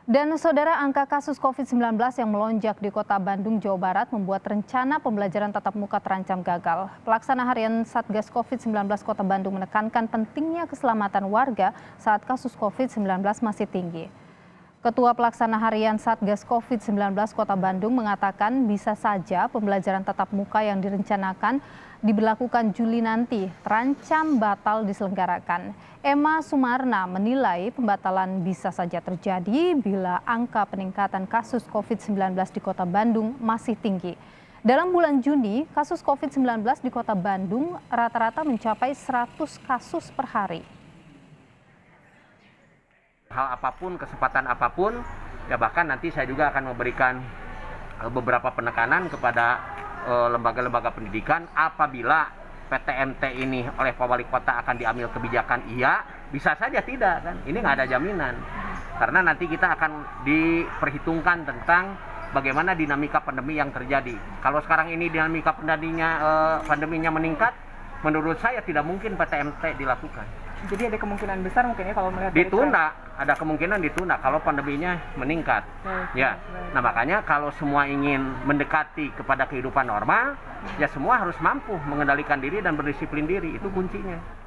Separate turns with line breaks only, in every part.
Dan saudara, angka kasus COVID-19 yang melonjak di Kota Bandung, Jawa Barat membuat rencana pembelajaran tatap muka terancam gagal. Pelaksana harian Satgas COVID-19 Kota Bandung menekankan pentingnya keselamatan warga saat kasus COVID-19 masih tinggi. Ketua Pelaksana Harian Satgas COVID-19 Kota Bandung mengatakan bisa saja pembelajaran tatap muka yang direncanakan diberlakukan Juli nanti terancam batal diselenggarakan. Emma Sumarna menilai pembatalan bisa saja terjadi bila angka peningkatan kasus COVID-19 di Kota Bandung masih tinggi. Dalam bulan Juni, kasus COVID-19 di Kota Bandung rata-rata mencapai 100 kasus per hari.
Hal apapun, kesempatan apapun, ya bahkan nanti saya juga akan memberikan beberapa penekanan kepada lembaga-lembaga pendidikan apabila PTMT ini oleh Pak Wali Kota akan diambil kebijakan iya, bisa saja tidak kan. Ini nggak ada jaminan. Karena nanti kita akan diperhitungkan tentang bagaimana dinamika pandemi yang terjadi. Kalau sekarang ini dinamika pandeminya meningkat, menurut saya tidak mungkin PTMT dilakukan.
Jadi ada kemungkinan besar mungkin ya kalau melihat
ditunda, ada kemungkinan ditunda kalau pandeminya meningkat. Ya, nah makanya kalau semua ingin mendekati kepada kehidupan normal, ya semua harus mampu mengendalikan diri dan berdisiplin diri, itu kuncinya.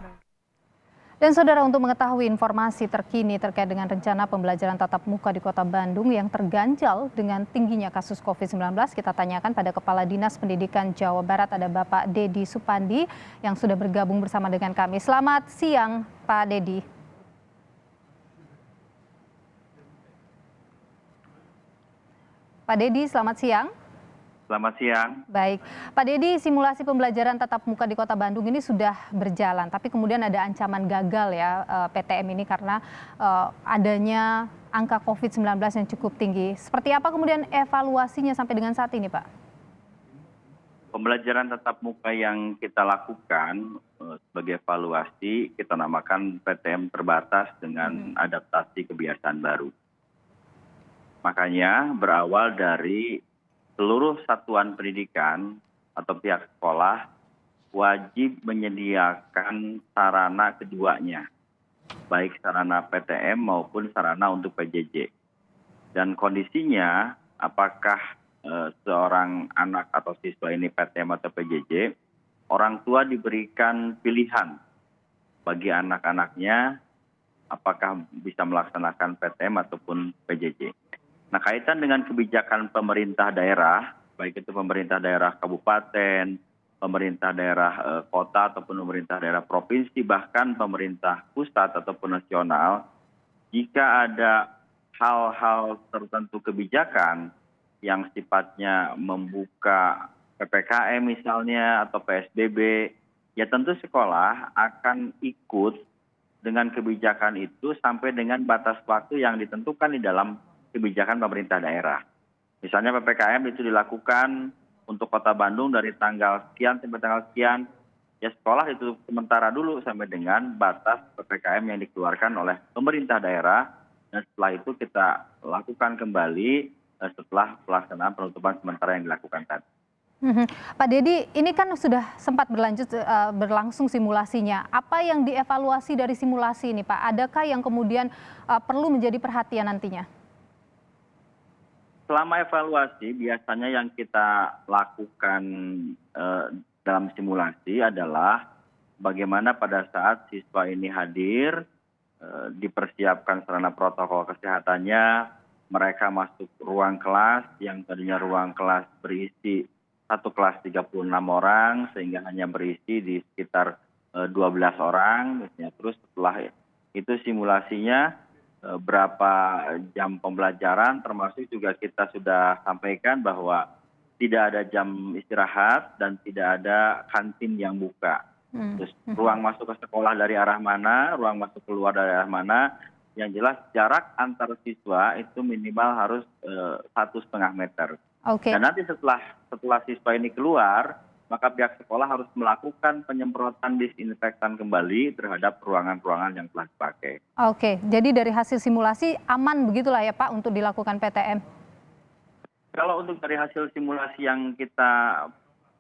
Dan saudara, untuk mengetahui informasi terkini terkait dengan rencana pembelajaran tatap muka di Kota Bandung yang terganjal dengan tingginya kasus COVID-19, kita tanyakan pada Kepala Dinas Pendidikan Jawa Barat, ada Bapak Dedi Supandi yang sudah bergabung bersama dengan kami. Selamat siang, Pak Dedi. Pak Dedi, selamat siang.
Selamat siang.
Baik, Pak Dedi, simulasi pembelajaran tatap muka di Kota Bandung ini sudah berjalan, tapi kemudian ada ancaman gagal ya PTM ini karena adanya angka COVID-19 yang cukup tinggi. Seperti apa kemudian evaluasinya sampai dengan saat ini, Pak?
Pembelajaran tatap muka yang kita lakukan sebagai evaluasi kita namakan PTM terbatas dengan adaptasi kebiasaan baru. Makanya berawal dari seluruh satuan pendidikan atau pihak sekolah wajib menyediakan sarana keduanya, baik sarana PTM maupun sarana untuk PJJ. Dan kondisinya apakah seorang anak atau siswa ini PTM atau PJJ, orang tua diberikan pilihan bagi anak-anaknya apakah bisa melaksanakan PTM ataupun PJJ. Nah, kaitan dengan kebijakan pemerintah daerah, baik itu pemerintah daerah kabupaten, pemerintah daerah kota ataupun pemerintah daerah provinsi, bahkan pemerintah pusat ataupun nasional, jika ada hal-hal tertentu kebijakan yang sifatnya membuka PPKM misalnya atau PSBB, ya tentu sekolah akan ikut dengan kebijakan itu sampai dengan batas waktu yang ditentukan di dalam kebijakan pemerintah daerah. Misalnya PPKM itu dilakukan untuk Kota Bandung dari tanggal sekian sampai tanggal sekian, ya sekolah itu sementara dulu sampai dengan batas PPKM yang dikeluarkan oleh pemerintah daerah, dan setelah itu kita lakukan kembali setelah pelaksanaan penutupan sementara yang dilakukan tadi.
Pak Dedi, ini kan sudah sempat berlangsung simulasinya. Apa yang dievaluasi dari simulasi ini, Pak? Adakah yang kemudian perlu menjadi perhatian nantinya?
Selama evaluasi, biasanya yang kita lakukan dalam simulasi adalah bagaimana pada saat siswa ini hadir, dipersiapkan sarana protokol kesehatannya, mereka masuk ruang kelas yang tadinya ruang kelas berisi satu kelas 36 orang, sehingga hanya berisi di sekitar 12 orang. Misalnya. Terus setelah itu simulasinya, berapa jam pembelajaran, termasuk juga kita sudah sampaikan bahwa tidak ada jam istirahat dan tidak ada kantin yang buka. Terus ruang masuk ke sekolah dari arah mana, ruang masuk keluar dari arah mana, yang jelas jarak antar siswa itu minimal harus 1,5 meter. Dan nanti setelah siswa ini keluar, maka pihak sekolah harus melakukan penyemprotan disinfektan kembali terhadap ruangan-ruangan yang telah dipakai.
Oke, jadi dari hasil simulasi aman begitulah ya Pak untuk dilakukan PTM?
Kalau untuk dari hasil simulasi yang kita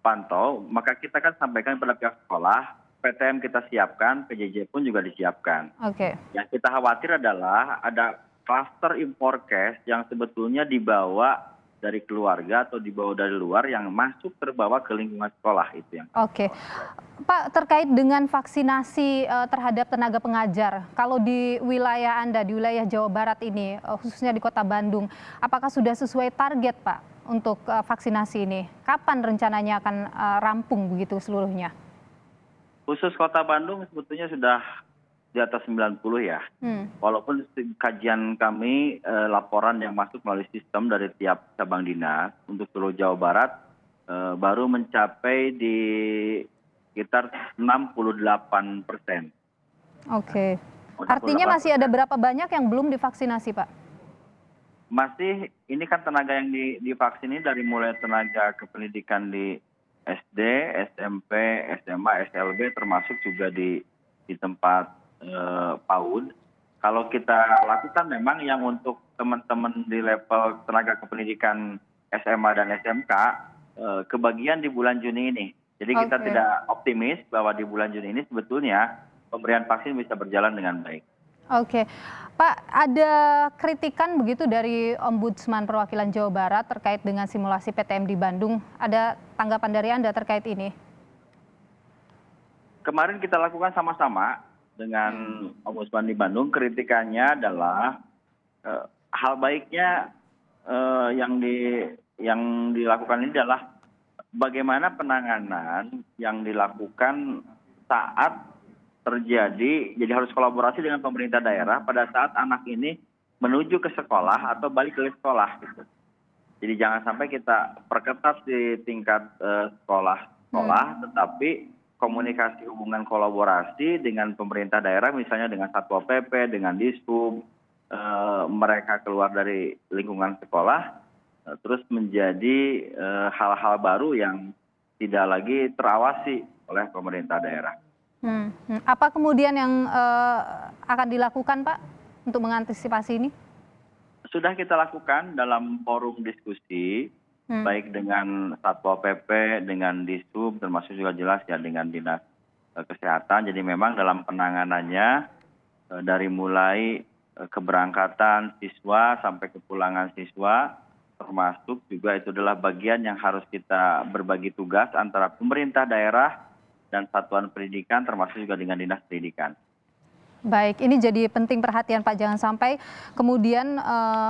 pantau, maka kita kan sampaikan pada pihak sekolah, PTM kita siapkan, PJJ pun juga disiapkan.
Oke.
Yang kita khawatir adalah ada kluster impor cash yang sebetulnya dibawa dari keluarga atau dibawa dari luar yang masuk terbawa ke lingkungan sekolah itu yang.
Oke, Pak, terkait dengan vaksinasi terhadap tenaga pengajar, kalau di wilayah Anda, di wilayah Jawa Barat ini, khususnya di Kota Bandung, apakah sudah sesuai target, Pak, untuk vaksinasi ini? Kapan rencananya akan rampung begitu seluruhnya?
Khusus Kota Bandung sebetulnya sudah di atas 90 ya. Walaupun kajian kami, laporan yang masuk melalui sistem dari tiap cabang dinas untuk seluruh Jawa Barat baru mencapai di sekitar 68%.
Oke. Artinya masih ada berapa banyak yang belum divaksinasi, Pak?
Masih, ini kan tenaga yang divaksin ini dari mulai tenaga kependidikan di SD, SMP, SMA, SLB, termasuk juga di tempat PAUD. Kalau kita lakukan memang yang untuk teman-teman di level tenaga kependidikan SMA dan SMK, kebagian di bulan Juni ini. Jadi kita tidak optimis bahwa di bulan Juni ini sebetulnya pemberian vaksin bisa berjalan dengan baik.
Oke, Pak, ada kritikan begitu dari Ombudsman Perwakilan Jawa Barat terkait dengan simulasi PTM di Bandung. Ada tanggapan dari Anda terkait ini? Kemarin
kita lakukan sama-sama dengan Ombudsman di Bandung. Kritikannya adalah hal baiknya yang dilakukan ini adalah bagaimana penanganan yang dilakukan saat terjadi, jadi harus kolaborasi dengan pemerintah daerah pada saat anak ini menuju ke sekolah atau balik ke sekolah gitu. Jadi jangan sampai kita perketat di tingkat sekolah, tetapi komunikasi hubungan kolaborasi dengan pemerintah daerah, misalnya dengan Satpol PP, dengan Dishub, mereka keluar dari lingkungan sekolah, terus menjadi hal-hal baru yang tidak lagi terawasi oleh pemerintah daerah.
Apa kemudian yang akan dilakukan, Pak, untuk mengantisipasi ini?
Sudah kita lakukan dalam forum diskusi, baik dengan Satpol PP, dengan Dishub, termasuk juga jelas ya dengan Dinas Kesehatan. Jadi memang dalam penanganannya dari mulai keberangkatan siswa sampai kepulangan siswa, termasuk juga itu adalah bagian yang harus kita berbagi tugas antara pemerintah daerah dan satuan pendidikan, termasuk juga dengan dinas pendidikan.
Baik, ini jadi penting perhatian Pak, jangan sampai kemudian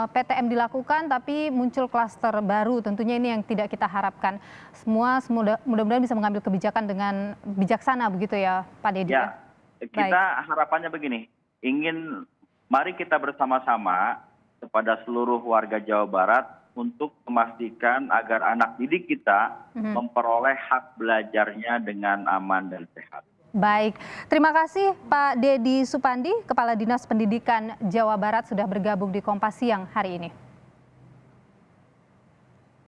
PTM dilakukan tapi muncul klaster baru, tentunya ini yang tidak kita harapkan. Semua mudah-mudahan bisa mengambil kebijakan dengan bijaksana begitu ya Pak Dedi.
Ya, kita harapannya begini, mari kita bersama-sama kepada seluruh warga Jawa Barat untuk memastikan agar anak didik kita memperoleh hak belajarnya dengan aman dan sehat.
Baik, terima kasih Pak Dedi Supandi, Kepala Dinas Pendidikan Jawa Barat sudah bergabung di Kompas Siang hari ini.